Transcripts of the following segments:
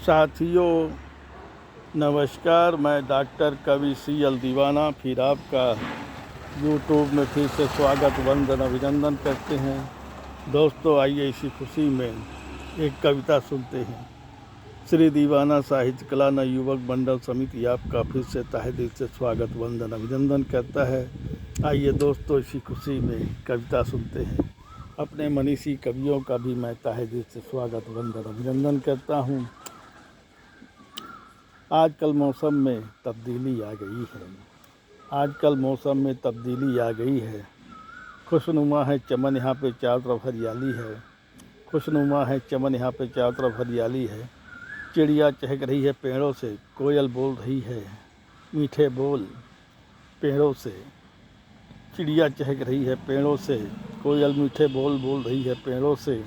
साथियों नमस्कार, मैं डॉक्टर कवि सी.एल. दीवाना फिर आपका यूट्यूब में फिर से स्वागत वंदन अभिनंदन करते हैं। दोस्तों आइए इसी खुशी में एक कविता सुनते हैं। श्री दीवाना साहित्य कला नवयुवक मंडल समिति आपका फिर से तहे दिल से स्वागत वंदन अभिनंदन करता है। आइए दोस्तों इसी खुशी में कविता सुनते हैं। अपने मनीषी कवियों का भी मैं तहे दिल से स्वागत वंदन अभिनंदन करता हूँ। आजकल मौसम में तब्दीली आ गई है, आजकल मौसम में तब्दीली आ गई है। खुशनुमा है चमन, यहाँ पे चारों तरफ हरियाली है। खुशनुमा है चमन, यहाँ पे चारों तरफ हरियाली है। चिड़िया चहक रही है पेड़ों से, कोयल बोल रही है मीठे बोल पेड़ों से। चिड़िया चहक रही है पेड़ों से, कोयल मीठे बोल बोल रही है पेड़ों से।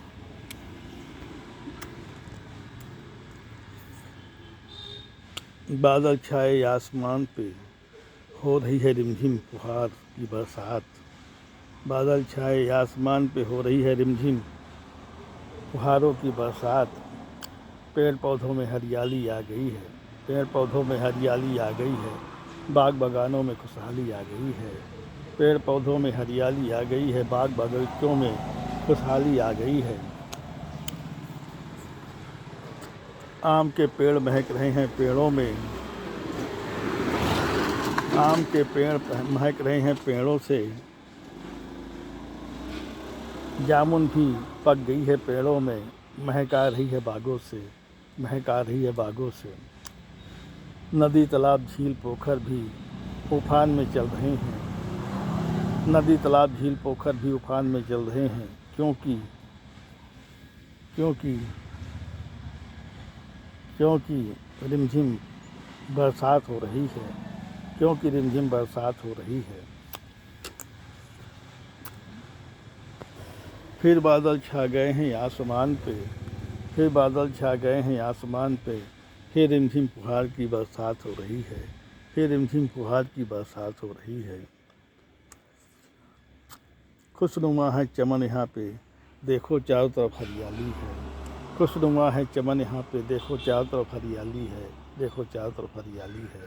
बादल छाए आसमान पे, हो रही है रिमझिम फुहार की बरसात। बादल छाए आसमान पे, हो रही है रिमझिम फुहारों की बरसात। पेड़ पौधों में हरियाली आ गई है, पेड़ पौधों में हरियाली आ गई है। बाग बगानों में खुशहाली आ गई है, पेड़ पौधों में हरियाली आ गई है। बाग बगीचों में खुशहाली आ गई है। आम के पेड़ महक रहे हैं पेड़ों में, आम के पेड़ महक रहे हैं पेड़ों से। जामुन भी पक गई है पेड़ों में, महका रही है बागों से, महका रही है बागों से। नदी तालाब झील पोखर भी उफान में चल रहे हैं, नदी तालाब झील पोखर भी उफान में चल रहे हैं। क्योंकि रिमझिम बरसात हो रही है, क्योंकि रिमझिम बरसात हो रही है। फिर बादल छा गए हैं आसमान पे, फिर बादल छा गए हैं आसमान पे। फिर रिमझिम फुहार की बरसात हो रही है, फिर रिमझिम फुहार की बरसात हो रही है। खुशनुमा है चमन, यहाँ पे देखो चारों तरफ हरियाली है। खुशनुमा है चमन, यहाँ पे देखो चारों तरफ हरियाली है, देखो चारों तरफ हरियाली है।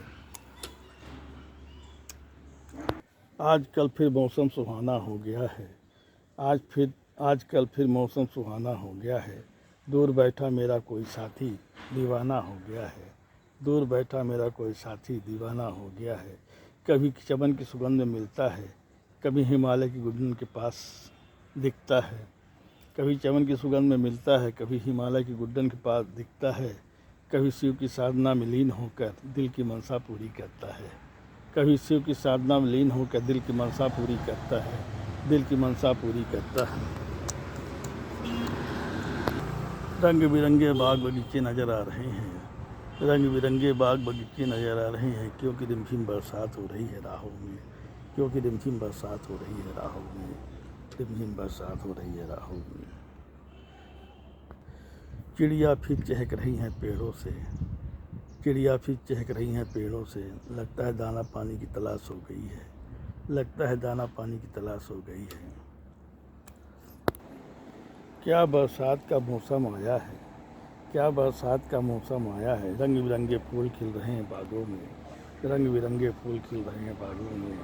आजकल फिर मौसम सुहाना हो गया है, आजकल फिर मौसम सुहाना हो गया है। दूर बैठा मेरा कोई साथी दीवाना हो गया है, दूर बैठा मेरा कोई साथी दीवाना हो गया है। कभी चमन की सुगंध में मिलता है, कभी हिमालय की गुड्डन के पास दिखता है। कभी चमन की सुगंध में मिलता है, कभी हिमालय की गुड्डन के पास दिखता है। कभी शिव की साधना में लीन होकर दिल की मनसा पूरी करता है, कभी शिव की साधना में लीन होकर दिल की मनसा पूरी करता है, दिल की मनसा पूरी करता है। रंग बिरंगे बाग बगीचे नज़र आ रहे हैं, रंग बिरंगे बाग बगीचे नज़र आ रहे हैं। क्योंकि रिमझिम बरसात हो रही है राहों में, क्योंकि रिमझिम बरसात हो रही है राहों में, रिमझिम बरसात हो रही है राहों में। चिड़िया फिर चहक रही हैं पेड़ों से, चिड़िया फिर चहक रही हैं पेड़ों से। लगता है दाना पानी की तलाश हो गई है, लगता है दाना पानी की तलाश हो गई है। क्या बरसात का मौसम आया है, क्या बरसात का मौसम आया है। रंग बिरंगे फूल खिल रहे हैं बागों में, रंग बिरंगे फूल खिल रहे हैं बागों में,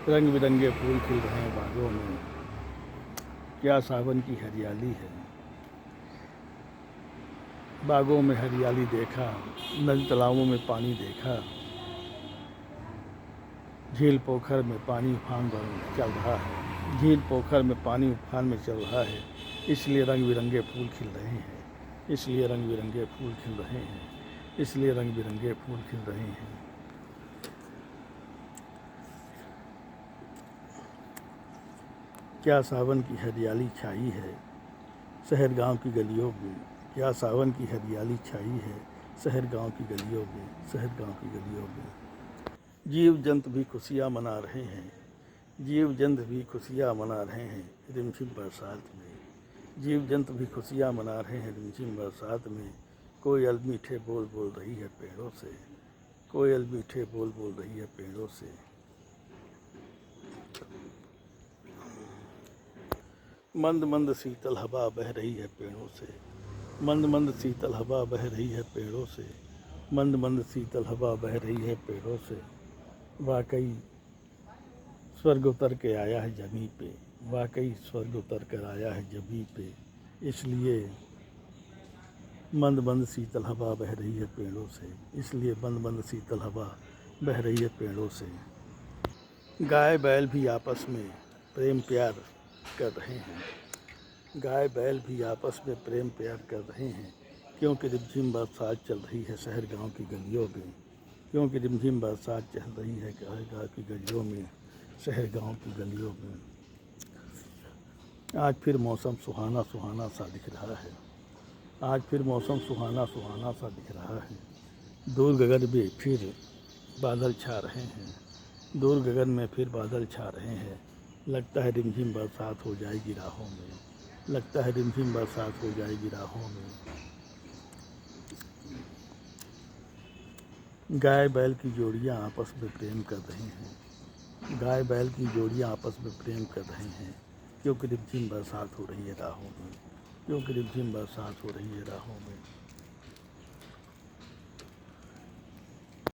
रंग बिरंगे फूल खिल रहे हैं बागों में। क्या सावन की हरियाली है, बागों में हरियाली देखा, नदी तालाबों में पानी देखा। झील पोखर में पानी उफान पर चल रहा है, झील पोखर में पानी उफान में चल रहा है। इसलिए रंग बिरंगे फूल खिल रहे हैं, इसलिए रंग बिरंगे फूल खिल रहे हैं, इसलिए रंग बिरंगे फूल खिल रहे हैं। क्या सावन की हरियाली छाई है शहर गांव की गलियों में, क्या सावन की हरियाली छाई है शहर गांव की गलियों में, शहर गांव की गलियों में। जीव जंतु भी खुशियाँ मना रहे हैं, जीव जंतु भी खुशियाँ मना रहे हैं रिमझिम बरसात में। जीव जंतु भी खुशियाँ मना रहे हैं रिमझिम बरसात में। कोयल मीठे बोल बोल रही है पेड़ों से, कोयल मीठे बोल बोल रही है पेड़ों से। मंद मंद शीतल हवा बह रही है पेड़ों से, मंद मंद शीतल हवा बह रही है पेड़ों से, मंद मंद शीतल हवा बह रही है पेड़ों से। वाकई स्वर्ग उतर के आया है ज़मीं पे, वाकई स्वर्ग उतर कर आया है ज़मीं पे। इसलिए मंद मंद शीतल हवा बह रही है पेड़ों से, इसलिए मंद मंद शीतल हवा बह रही है पेड़ों से। गाय बैल भी आपस में प्रेम प्यार कर रहे हैं, गाय बैल भी आपस में प्रेम प्यार कर रहे हैं, क्योंकि रिमझिम बरसात चल रही है शहर गांव की गलियों में, क्योंकि रिमझिम बरसात चल रही है शहर गांव की गलियों में, शहर गांव की गलियों में। आज फिर मौसम सुहाना सुहाना सा दिख रहा है, आज फिर मौसम सुहाना सुहाना सा दिख रहा है। दूर गगन में फिर बादल छा रहे हैं, दूर गगन में फिर बादल छा रहे हैं। लगता है रिमझिम बरसात हो जाएगी राहों में, लगता है रिमझिम बरसात हो जाएगी राहों में। गाय बैल की जोड़ियां आपस में प्रेम कर रही हैं, गाय बैल की जोड़ियां आपस में प्रेम कर रहे हैं, क्योंकि रिमझिम बरसात हो रही है राहों में, क्योंकि रिमझिम बरसात हो रही है राहों में।